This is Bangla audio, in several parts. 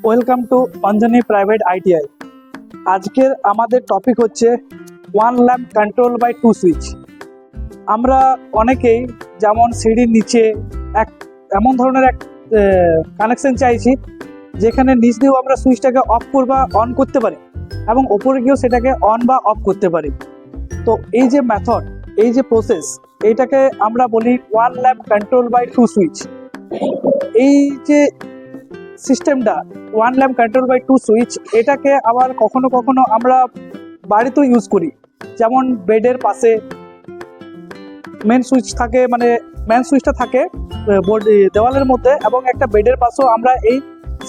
Welcome to Anjani private ITI. আজকের আমাদের টপিক হচ্ছে one lamp control by two switch. আমরা অনেকেই যেমন সিঁড়ির নিচে এমন ধরনের এক কানেকশন চাইছি যেখানে নিচ দিয়েও আমরা সুইচটাকে অফ বা অন করতে পারি এবং ওপরে গিয়েও সেটাকে অন বা অফ করতে পারি। তো এই যে মেথড, এই যে প্রসেস, এইটাকে আমরা বলি one lamp control by two switch. এই যে সিস্টেমটা one lamp control by two switch, এটাকে আবার কখনো কখনো আমরা বাড়িতেও ইউজ করি। যেমন বেডের পাশে মেন সুইচ থাকে, মানে মেন সুইচটা থাকে দেওয়ালের মধ্যে, এবং একটা বেডের পাশেও আমরা এই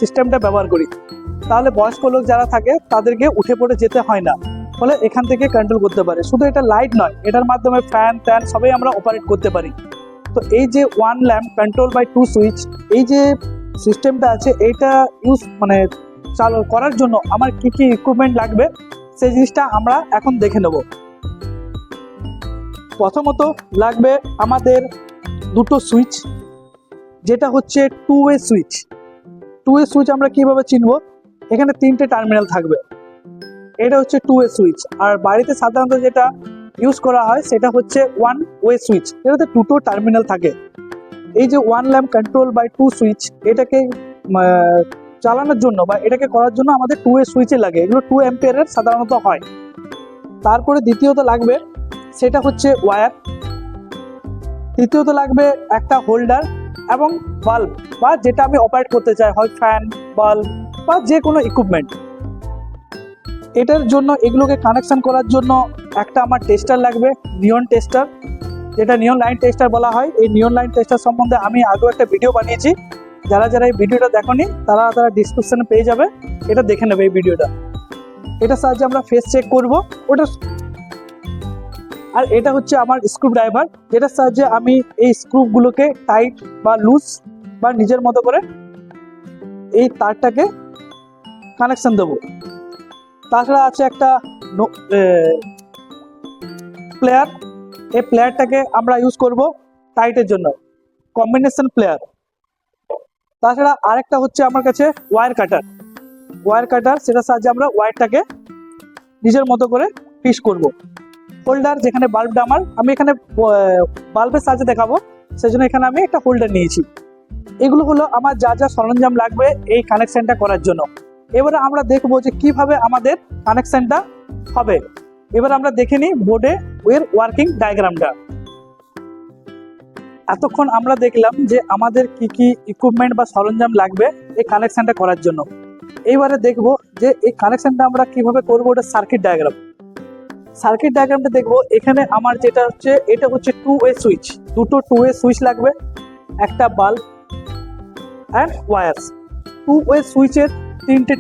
সিস্টেমটা ব্যবহার করি। তাহলে বয়স্ক লোক যারা থাকে তাদেরকে উঠে পড়ে যেতে হয় না, ফলে এখান থেকে কন্ট্রোল করতে পারে। শুধু এটা লাইট নয়, এটার মাধ্যমে ফ্যান ট্যান সবই আমরা অপারেট করতে পারি। তো এই যে one lamp control by two switch, এই যে সিস্টেমটা আছে, এইটা চালু করার জন্য আমার কি কি ইকুইপমেন্ট লাগবে সেই জিনিসটা আমরা এখন দেখে নেব। প্রথমত লাগবে আমাদের দুটো সুইচ, যেটা হচ্ছে two way switch. Two way switch আমরা কিভাবে চিনব? এখানে তিনটে টার্মিনাল থাকবে, এটা হচ্ছে টু ওয়ে সুইচ। আর বাড়িতে সাধারণত যেটা ইউজ করা হয় সেটা হচ্ছে ওয়ান ওয়ে সুইচ, এটাতে দুটো টার্মিনাল থাকে। এই যে one lamp control by two switch, এটাকে চালানোর জন্য বা এটাকে করার জন্য আমাদের টু ওয়ে সুইচে লাগে। এগুলো 2 অ্যাম্পিয়ারের সাধারণত হয়। তারপরে দ্বিতীয়ত লাগবে সেটা হচ্ছে ওয়্যার। তৃতীয়ত লাগবে একটা হোল্ডার এবং বাল্ব, বা যেটা আমি অপারেট করতে চাই, হয় ফ্যান, বাল্ব বা যে কোনো ইকুইপমেন্ট। এটার জন্য এগুলোকে কানেকশন করার জন্য একটা আমার টেস্টার লাগবে, নিয়ন টেস্টার, যেটা নিয়ন লাইন টেস্টার বলা হয়। এই নিয়ন লাইন টেস্টার সম্বন্ধে আমি আগেও একটা ভিডিও বানিয়েছি। যারা যারা এই ভিডিওটা দেখোনি তারা ডিসক্রিপশনে পেয়ে যাবে, এটা দেখে নেবে এই ভিডিওটা। এটার সাহায্যে আমরা ফেস চেক করব ওটা। আর এটা হচ্ছে আমার স্ক্রু ড্রাইভার, যেটার সাহায্যে আমি এই স্ক্রুগুলোকে টাইট বা লুজ বা নিজের মতো করে এই তারটাকে কানেকশন দেবো। তাছাড়া আছে একটা প্লেয়ার। এই প্লেয়ারটাকে আমরা ইউজ করব টাইটের জন্য, কম্বিনেশন প্লেয়ার। তাছাড়া আরেকটা হচ্ছে আমার কাছে ওয়্যার কাটার। ওয়্যার কাটার, সেটার সাহায্যে আমরা ওয়্যারটাকে নিজের মতো করে ফিক্স করব। হোল্ডার, যেখানে বাল্বটা আমি এখানে বাল্বের সাহায্যে দেখাবো, সেজন্য এখানে আমি একটা হোল্ডার নিয়েছি। এগুলো হলো আমার যা যা সরঞ্জাম লাগবে এই কানেকশনটা করার জন্য। এবারে আমরা দেখবো যে কিভাবে আমাদের কানেকশনটা হবে। এবার আমরা দেখে নিই বোর্ডে এর ওয়ার্কিং ডায়াগ্রামটা। এতক্ষণ আমরা দেখলাম যে আমাদের কি কি ইকুইপমেন্ট বা সরঞ্জাম লাগবে এই কানেকশনটা করার জন্য। এইবারে দেখবো যে এই কানেকশনটা আমরা কিভাবে করবো, ওটা সার্কিট ডায়াগ্রাম। সার্কিট ডায়াগ্রামটা দেখবো। এখানে আমার যেটা হচ্ছে, এটা হচ্ছে টু ওয়ে সুইচ, দুটো টু ওয়ে সুইচ লাগবে, একটা bulb and wires. Two way সুইচের তিনটে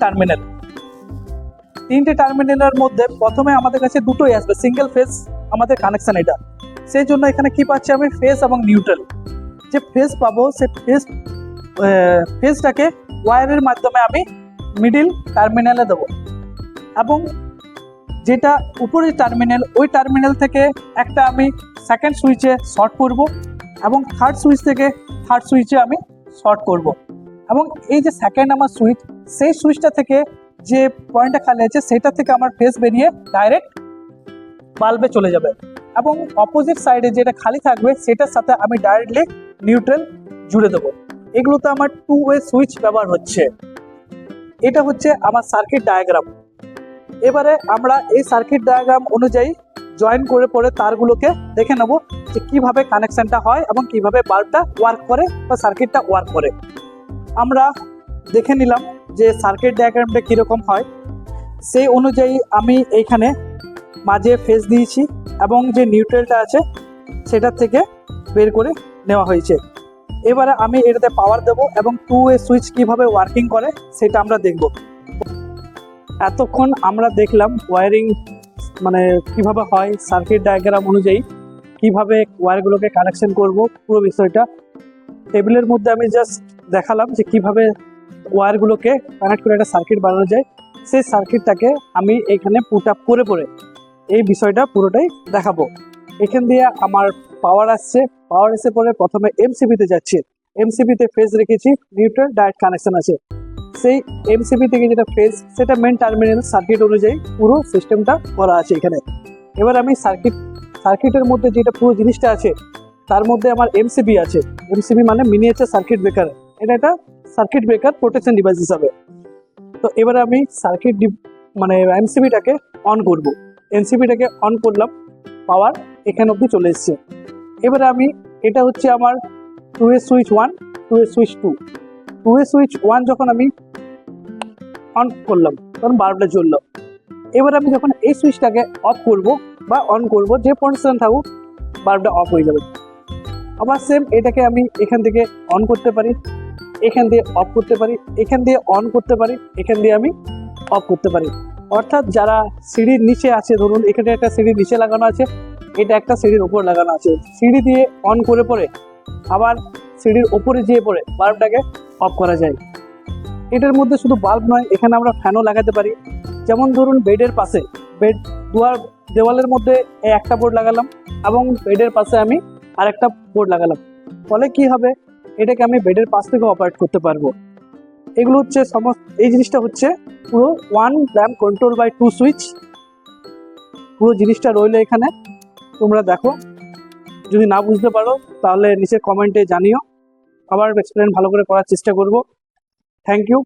টার্মিনালের মধ্যে প্রথমে আমাদের কাছে দুটোই আসবে, সিঙ্গেল ফেজ আমাদের কানেকশন এটা। সেই জন্য এখানে কি পাচ্ছি আমি, ফেজ এবং নিউট্রাল। যে ফেজ পাবো সে ফেজটাকে ওয়্যারের মাধ্যমে আমি মিডিল টার্মিনালে দেবো, এবং যেটা উপরের টার্মিনাল, ওই টার্মিনাল থেকে একটা আমি সেকেন্ড সুইচে শর্ট করব, এবং থার্ড সুইচ থেকে থার্ড সুইচে আমি শর্ট করব। এবং এই যে সেকেন্ড আমার সুইচ, সেই সুইচটা থেকে যে পয়েন্টটা খালি আছে সেটা থেকে আমার ফেজ বেরিয়ে ডাইরেক্ট বাল্বে চলে যাবে, এবং অপোজিট সাইডে যেটা খালি থাকবে সেটার সাথে আমি ডাইরেক্টলি নিউট্রাল জুড়ে দেবো। এগুলোতে আমার টু ওয়ে সুইচ ব্যবহার হচ্ছে। এটা হচ্ছে আমার সার্কিট ডায়াগ্রাম। এবারে আমরা এই সার্কিট ডায়াগ্রাম অনুযায়ী জয়েন করে পরে তারগুলোকে দেখে নেব যে কিভাবে কানেকশনটা হয় এবং কিভাবে বাল্বটা ওয়ার্ক করে বা সার্কিটটা ওয়ার্ক করে। আমরা দেখে নিলাম যে সার্কিট ডায়াগ্রামটা কীরকম হয়। সেই অনুযায়ী আমি এইখানে মাঝে ফেজ দিয়েছি, এবং যে নিউট্রালটা আছে সেটার থেকে বের করে নেওয়া হয়েছে। এবারে আমি এটাতে পাওয়ার দেবো, এবং টু ওয়ে সুইচ কীভাবে ওয়ার্কিং করে সেটা আমরা দেখব। এতক্ষণ আমরা দেখলাম ওয়্যারিং কিভাবে হয়, সার্কিট ডায়াগ্রাম অনুযায়ী কিভাবে ওয়্যারগুলোকে কানেকশন করব, পুরো বিষয়টা টেবিলের মধ্যে আমি জাস্ট দেখালাম যে কিভাবে ওয়্যারগুলোকে কানেক্ট করে একটা সার্কিট বানানো যায়। সেই সার্কিটটাকে আমি এখানে পুট আপ করে এই বিষয়টা পুরোটাই দেখাবো। এখান দিয়ে আমার পাওয়ার আসছে, পাওয়ার এসে পরে প্রথমে এমসিবিতে যাচ্ছে, এমসিবিতে ফেজ রেখেছি, নিউট্রাল ডাইরেক্ট কানেকশন আছে। সেই এমসিবি থেকে যেটা ফেজ সেটা মেন টার্মিনাল সার্কিট অনুযায়ী পুরো সিস্টেমটা করা আছে এখানে। এবার আমি সার্কিটের মধ্যে যেটা পুরো জিনিসটা আছে তার মধ্যে আমার এমসিবি আছে। এমসিবি মানে মিনিয়েচার সার্কিট ব্রেকার, এটা একটা সার্কিট ব্রেকার প্রোটেকশন ডিভাইস হিসাবে। তো এবারে আমি মানে এমসিবিটাকে অন করব। এমসিবিটাকে অন করলাম, পাওয়ার এখানে অবধি চলে এসছে। এবারে আমি এটা হচ্ছে আমার 2A switch 1, 2A switch 2। 2A switch 1 যখন আমি অন করলাম তখন বাল্বটা জ্বললো। এবার আমি যখন এই সুইচটাকে অফ করব বা অন করব, যে পজিশন থাকুক বাল্বটা অফ হয়ে যাবে। আবার সেম এটাকে আমি এখান থেকে অন করতে পারি, এখান দিয়ে অফ করতে পারি, এখান দিয়ে অন করতে পারি, এখান দিয়ে আমি অফ করতে পারি। অর্থাৎ যারা সিঁড়ির নিচে আছে, ধরুন এখানে একটা সিঁড়ির নিচে লাগানো আছে, এটা একটা সিঁড়ির ওপর লাগানো আছে, সিঁড়ি দিয়ে অন করে পরে আবার সিঁড়ির ওপরে যেয়ে পরে বাল্বটাকে অফ করা যায়। এটার মধ্যে শুধু বাল্ব নয়, এখানে আমরা ফ্যানও লাগাতে পারি। যেমন ধরুন বেডের পাশে, দেওয়ালের মধ্যে একটা বোর্ড লাগালাম এবং বেডের পাশে আমি আরেকটা বোর্ড লাগালাম, ফলে কি হবে, এটাকে আমি বেডের পাশ থেকে অপারেট করতে পারবো। এগুলো হচ্ছে এই জিনিসটা হচ্ছে পুরো 1 ল্যাম্প কন্ট্রোল বাই 2 সুইচ। পুরো জিনিসটা রইলো এখানে, তোমরা দেখো। যদি না বুঝতে পারো তাহলে নিচে কমেন্টে জানিও, আবার এক্সপ্লেন ভালো করে করার চেষ্টা করব। Thank you.